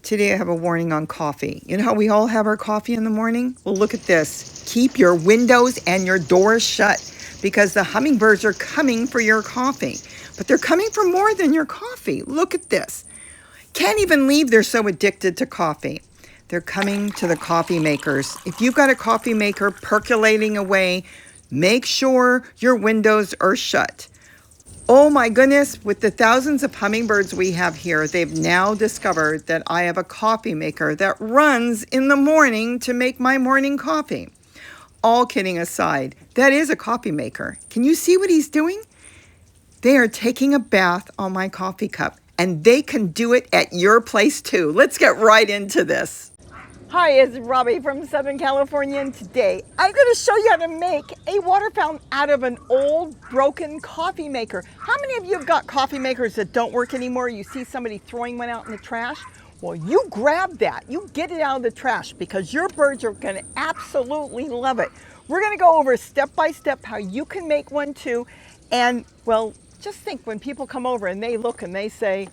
Today I have a warning on coffee. You know how we all have our coffee in the morning? Well, look at this. Keep your windows and your doors shut because the hummingbirds are coming for your coffee. But they're coming for more than your coffee. Look at this. Can't even leave, they're so addicted to coffee. They're coming to the coffee makers. If you've got a coffee maker percolating away, make sure your windows are shut. Oh my goodness, with the thousands of hummingbirds we have here, they've now discovered that I have a coffee maker that runs in the morning to make my morning coffee. All kidding aside, that is a coffee maker. Can you see what he's doing? They are taking a bath on my coffee cup, and they can do it at your place too. Let's get right into this. Hi, it's Robbie from Southern California, and today I'm going to show you how to make a water fountain out of an old broken coffee maker. How many of you have got coffee makers that don't work anymore? You see somebody throwing one out in the trash? Well, you grab that, you get it out of the trash because your birds are going to absolutely love it. We're going to go over step by step how you can make one too. And well, just think when people come over and they look and they say,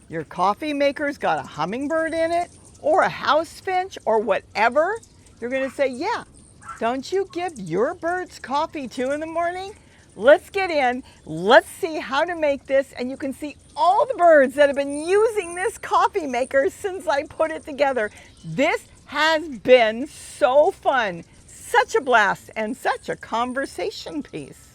your coffee maker's got a hummingbird in it or a house finch or whatever, you're going to say, yeah, don't you give your birds coffee too in the morning? Let's get in, let's see how to make this, and you can see all the birds that have been using this coffee maker since I put it together. This has been so fun, such a blast, and such a conversation piece.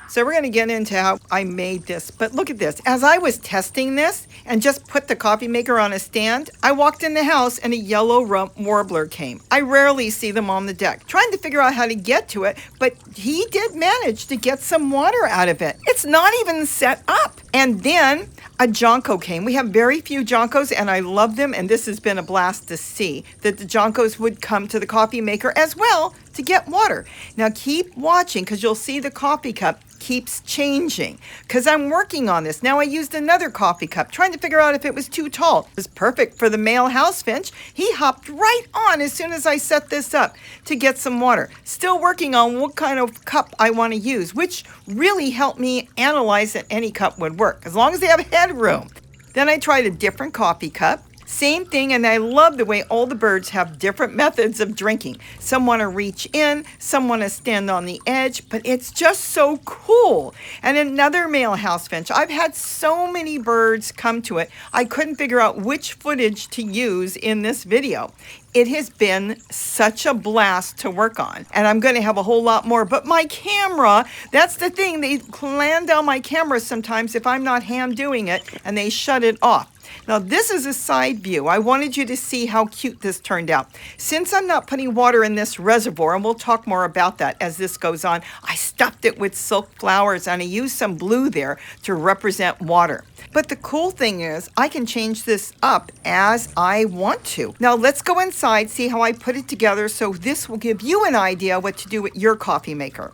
So we're going to get into how I made this, but look at this. As I was testing this and just put the coffee maker on a stand, I walked in the house and a yellow rump warbler came. I rarely see them on the deck, trying to figure out how to get to it, but he did manage to get some water out of it. It's not even set up. And then a jonco came. We have very few joncos and I love them, and this has been a blast to see that the joncos would come to the coffee maker as well to get water. Now keep watching because you'll see the coffee cup keeps changing because I'm working on this. Now I used another coffee cup trying to figure out if it was too tall. It was perfect for the male house finch. He hopped right on as soon as I set this up to get some water. Still working on what kind of cup I want to use, which really helped me analyze that any cup would work as long as they have headroom. Then I tried a different coffee cup. Same thing, and I love the way all the birds have different methods of drinking. Some want to reach in, some want to stand on the edge, but it's just so cool. And another male house finch. I've had so many birds come to it, I couldn't figure out which footage to use in this video. It has been such a blast to work on, and I'm going to have a whole lot more. But my camera, that's the thing, they land down my camera sometimes if I'm not hand doing it, and they shut it off. Now this is a side view. I wanted you to see how cute this turned out. Since I'm not putting water in this reservoir, and we'll talk more about that as this goes on, I stuffed it with silk flowers and I used some blue there to represent water. But the cool thing is I can change this up as I want to. Now let's go inside, see how I put it together so this will give you an idea what to do with your coffee maker.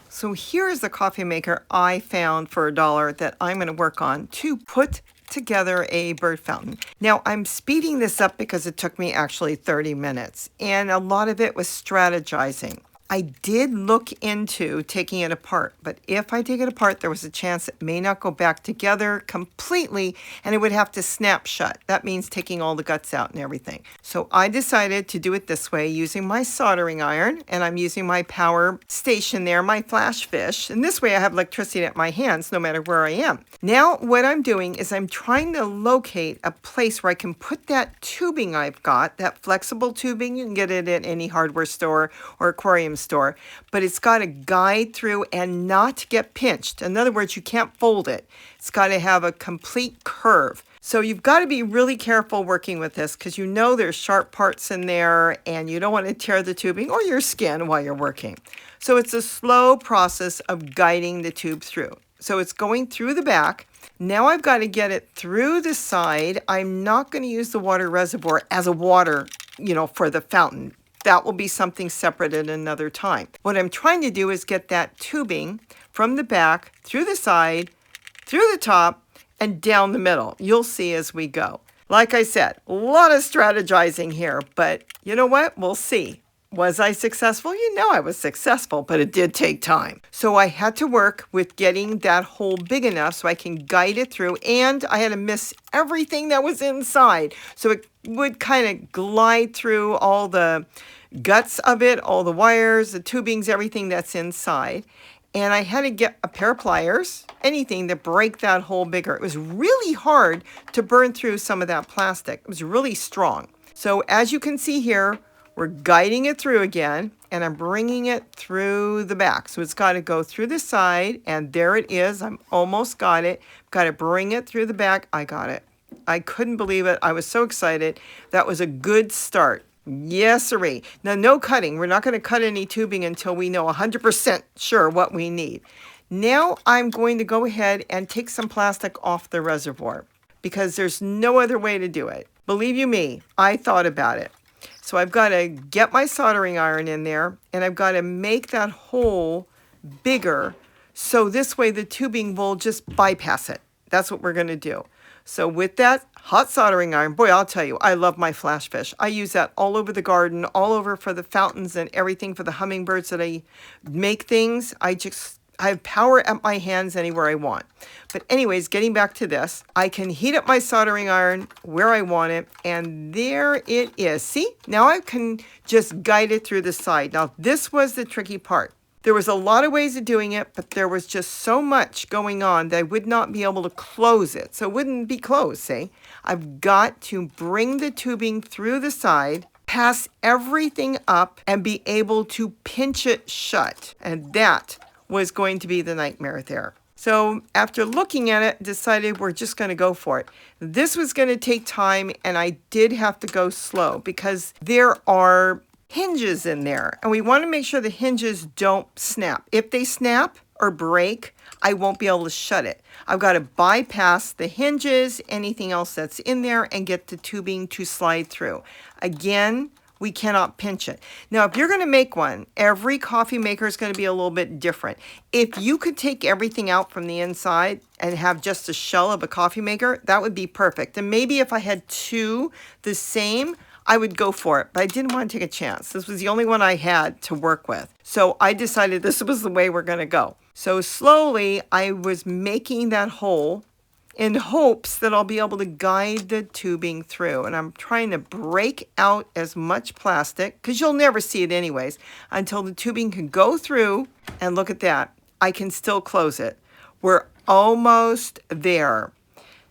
So here's the coffee maker I found for $1 that I'm going to work on to put together a bird fountain. Now I'm speeding this up because it took me actually 30 minutes and a lot of it was strategizing. I did look into taking it apart, but if I take it apart, there was a chance it may not go back together completely and it would have to snap shut. That means taking all the guts out and everything. So I decided to do it this way using my soldering iron, and I'm using my power station there, my flash fish. And this way I have electricity at my hands no matter where I am. Now what I'm doing is I'm trying to locate a place where I can put that tubing I've got, that flexible tubing. You can get it at any hardware store or aquarium store, but it's got to guide through and not get pinched. In other words, you can't fold it. It's got to have a complete curve. So you've got to be really careful working with this because you know there's sharp parts in there and you don't want to tear the tubing or your skin while you're working. So it's a slow process of guiding the tube through. So it's going through the back. Now I've got to get it through the side. I'm not going to use the water reservoir as a water, for the fountain. That will be something separate at another time. What I'm trying to do is get that tubing from the back, through the side, through the top, and down the middle. You'll see as we go. Like I said, a lot of strategizing here, but you know what? We'll see. Was I successful? You know I was successful, but it did take time. So I had to work with getting that hole big enough so I can guide it through, and I had to miss everything that was inside. So it would kind of glide through all the guts of it, all the wires, the tubings, everything that's inside. And I had to get a pair of pliers, anything to break that hole bigger. It was really hard to burn through some of that plastic. It was really strong. So as you can see here, we're guiding it through again, and I'm bringing it through the back. So it's got to go through the side, and there it is. I'm almost got it. Got to bring it through the back. I got it. I couldn't believe it. I was so excited. That was a good start. Yes, sirree. Now, no cutting. We're not going to cut any tubing until we know 100% sure what we need. Now I'm going to go ahead and take some plastic off the reservoir because there's no other way to do it. Believe you me, I thought about it. So I've got to get my soldering iron in there, and I've got to make that hole bigger so this way the tubing will just bypass it. That's what we're going to do. So with that hot soldering iron, boy, I'll tell you, I love my flash fish. I use that all over the garden, all over for the fountains and everything for the hummingbirds that I make things. I have power at my hands anywhere I want. But anyways, getting back to this, I can heat up my soldering iron where I want it, and there it is. See, now I can just guide it through the side. Now, this was the tricky part. There was a lot of ways of doing it, but there was just so much going on that I would not be able to close it. So it wouldn't be closed, see? I've got to bring the tubing through the side, pass everything up, and be able to pinch it shut. And that was going to be the nightmare there. So after looking at it, decided we're just going to go for it. This was going to take time, and I did have to go slow because there are hinges in there, and we want to make sure the hinges don't snap. If they snap or break, I won't be able to shut it. I've got to bypass the hinges, anything else that's in there, and get the tubing to slide through. Again, we cannot pinch it. Now, if you're going to make one, every coffee maker is going to be a little bit different. If you could take everything out from the inside and have just a shell of a coffee maker, that would be perfect. And maybe if I had two the same, I would go for it, but I didn't want to take a chance. This was the only one I had to work with. So I decided this was the way we're going to go. So slowly, I was making that hole in hopes that I'll be able to guide the tubing through. And I'm trying to break out as much plastic, because you'll never see it anyways, until the tubing can go through. And look at that. I can still close it. We're almost there.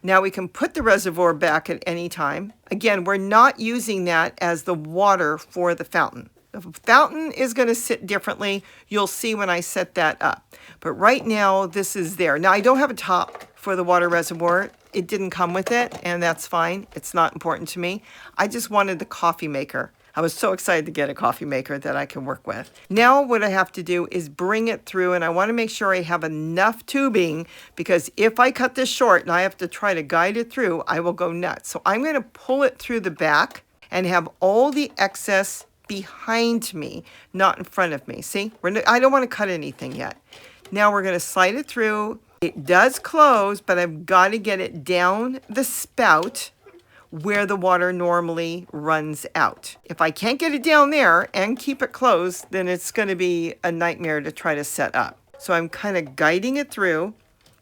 Now we can put the reservoir back at any time. Again, we're not using that as the water for the fountain. The fountain is going to sit differently. You'll see when I set that up. But right now, this is there. Now, I don't have a top for the water reservoir. It didn't come with it, and that's fine. It's not important to me. I just wanted the coffee maker. I was so excited to get a coffee maker that I can work with. Now what I have to do is bring it through, and I want to make sure I have enough tubing, because if I cut this short and I have to try to guide it through, I will go nuts. So I'm going to pull it through the back and have all the excess behind me, not in front of me. See, I don't want to cut anything yet. Now we're going to slide it through. It does close, but I've got to get it down the spout where the water normally runs out. If I can't get it down there and keep it closed, then it's going to be a nightmare to try to set up. So I'm kind of guiding it through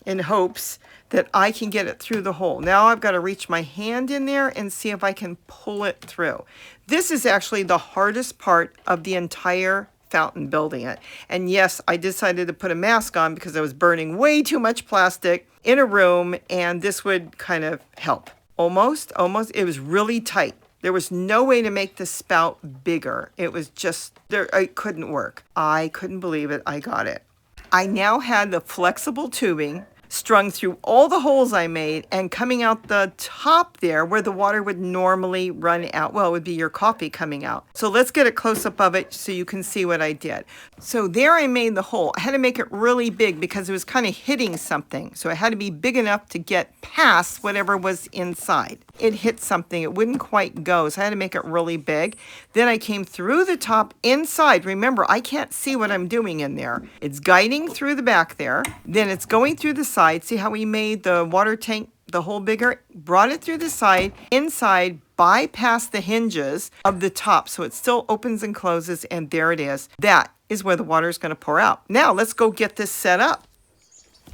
in hopes that I can get it through the hole. Now I've got to reach my hand in there and see if I can pull it through. This is actually the hardest part of the entire fountain, building it. And yes, I decided to put a mask on because I was burning way too much plastic in a room, and this would kind of help. Almost. It was really tight. There was no way to make the spout bigger. It was just, it couldn't work. I couldn't believe it. I got it. I now had the flexible tubing strung through all the holes I made and coming out the top there where the water would normally run out. Well, it would be your coffee coming out. So let's get a close-up of it so you can see what I did. So there I made the hole. I had to make it really big because it was kind of hitting something. So it had to be big enough to get past whatever was inside. It hit something. It wouldn't quite go, so I had to make it really big. Then I came through the top inside. Remember, I can't see what I'm doing in there. It's guiding through the back there. Then it's going through the side. See how we made the water tank the hole bigger, brought it through the side, inside, bypassed the hinges of the top, so it still opens and closes, and there it is. That is where the water is going to pour out. Now let's go get this set up.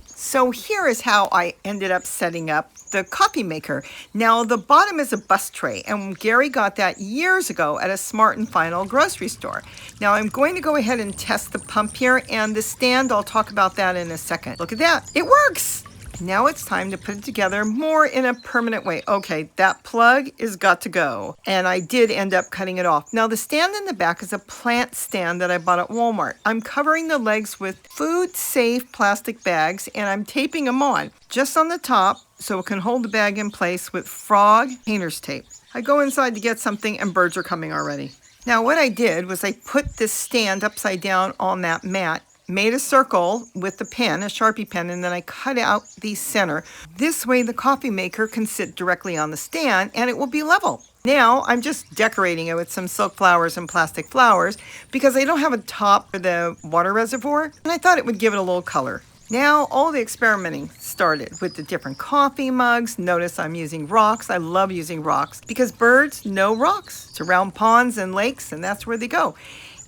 So here is how I ended up setting up the coffee maker. Now the bottom is a bus tray, and Gary got that years ago at a Smart and Final grocery store. Now I'm going to go ahead and test the pump here, and the stand, I'll talk about that in a second. Look at that, it works. Now it's time to put it together more in a permanent way. Okay, that plug is got to go. And I did end up cutting it off. Now the stand in the back is a plant stand that I bought at Walmart. I'm covering the legs with food-safe plastic bags, and I'm taping them on just on the top so it can hold the bag in place with frog painter's tape. I go inside to get something, and birds are coming already. Now what I did was I put this stand upside down on that mat, made a circle with the pen, a Sharpie pen, and then I cut out the center. This way the coffee maker can sit directly on the stand and it will be level. Now I'm just decorating it with some silk flowers and plastic flowers because I don't have a top for the water reservoir, and I thought it would give it a little color. Now all the experimenting started with the different coffee mugs. Notice I'm using rocks. I love using rocks because birds know rocks. It's around ponds and lakes, and that's where they go.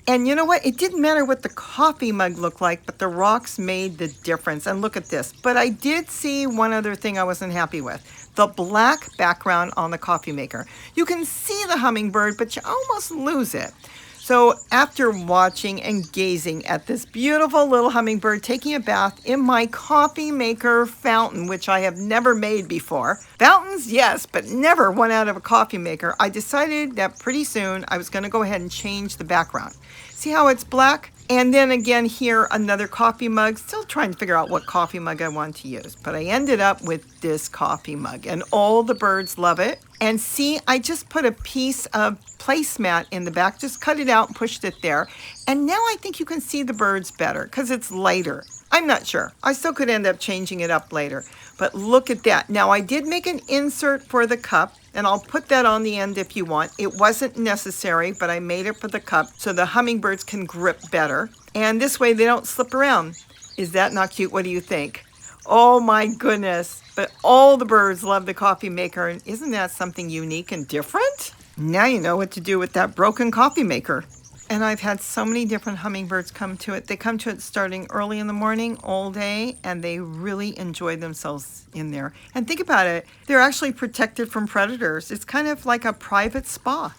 And you know what? It didn't matter what the coffee mug looked like, but the rocks made the difference. And look at this. But I did see one other thing I wasn't happy with. The black background on the coffee maker. You can see the hummingbird, but you almost lose it. So after watching and gazing at this beautiful little hummingbird taking a bath in my coffee maker fountain, which I have never made before. Fountains, yes, but never one out of a coffee maker. I decided that pretty soon I was going to go ahead and change the background. See how it's black? And then again here, another coffee mug. Still trying to figure out what coffee mug I want to use. But I ended up with this coffee mug, and all the birds love it. And see, I just put a piece of placemat in the back, just cut it out and pushed it there. And now I think you can see the birds better because it's lighter. I'm not sure. I still could end up changing it up later. But look at that. Now I did make an insert for the cup, and I'll put that on the end if you want. It wasn't necessary, but I made it for the cup so the hummingbirds can grip better. And this way they don't slip around. Is that not cute? What do you think? Oh my goodness. But all the birds love the coffee maker. And isn't that something unique and different? Now you know what to do with that broken coffee maker. And I've had so many different hummingbirds come to it. They come to it starting early in the morning, all day, and they really enjoy themselves in there. And think about it, they're actually protected from predators. It's kind of like a private spa.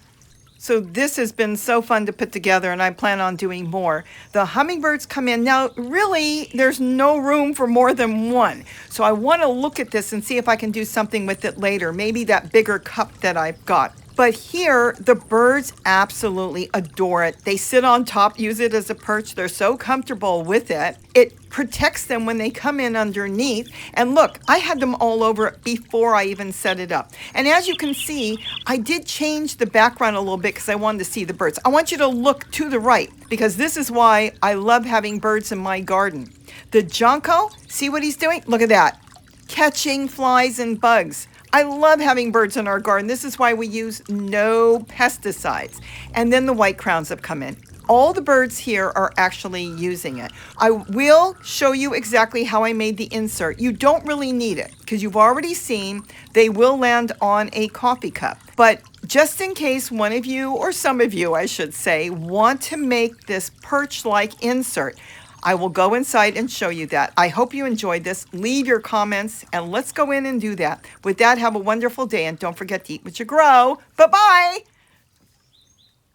So this has been so fun to put together, and I plan on doing more. The hummingbirds come in. Now, really, there's no room for more than one. So I want to look at this and see if I can do something with it later. Maybe that bigger cup that I've got. But here, the birds absolutely adore it. They sit on top, use it as a perch. They're so comfortable with it. It protects them when they come in underneath. And look, I had them all over it before I even set it up. And as you can see, I did change the background a little bit because I wanted to see the birds. I want you to look to the right because this is why I love having birds in my garden. The junco, see what he's doing? Look at that. Catching flies and bugs. I love having birds in our garden. This is why we use no pesticides. And then the white crowns have come in. All the birds here are actually using it. I will show you exactly how I made the insert. You don't really need it because you've already seen they will land on a coffee cup. But just in case one of you, or some of you I should say, want to make this perch-like insert, I will go inside and show you that. I hope you enjoyed this. Leave your comments and let's go in and do that. With that, have a wonderful day and don't forget to eat what you grow. Bye-bye.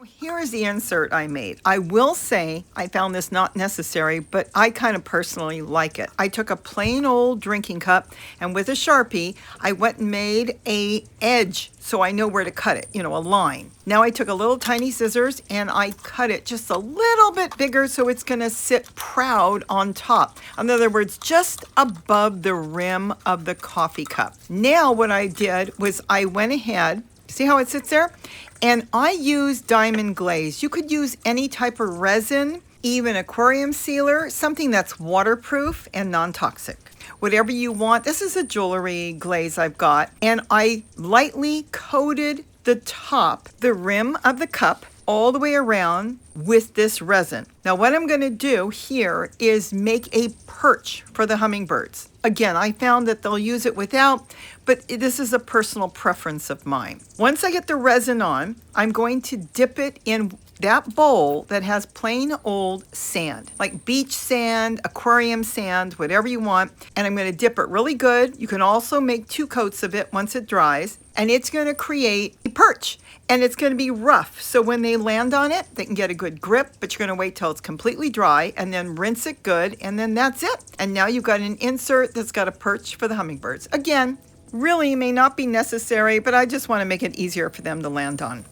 Here is the insert I made. I will say I found this not necessary, but I kind of personally like it. I took a plain old drinking cup and with a Sharpie, I went and made an edge so I know where to cut it, a line. Now I took a little tiny scissors and I cut it just a little bit bigger so it's gonna sit proud on top. In other words, just above the rim of the coffee cup. Now what I did was I went ahead, see how it sits there? And I use diamond glaze. You could use any type of resin, even aquarium sealer, something that's waterproof and non-toxic. Whatever you want. This is a jewelry glaze I've got. And I lightly coated the top, the rim of the cup, all the way around with this resin. Now what I'm going to do here is make a perch for the hummingbirds. Again, I found that they'll use it without, but this is a personal preference of mine. Once I get the resin on, I'm going to dip it in that bowl that has plain old sand, like beach sand, aquarium sand, whatever you want. And I'm going to dip it really good. You can also make 2 coats of it once it dries, and it's going to create a perch. And it's going to be rough, so when they land on it, they can get a good grip, but you're going to wait till it's completely dry and then rinse it good, and then that's it. And now you've got an insert that's got a perch for the hummingbirds. Again, really may not be necessary, but I just want to make it easier for them to land on.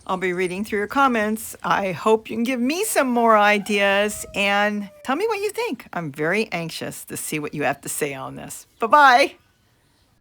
I'll be reading through your comments. I hope you can give me some more ideas and tell me what you think. I'm very anxious to see what you have to say on this. Bye-bye.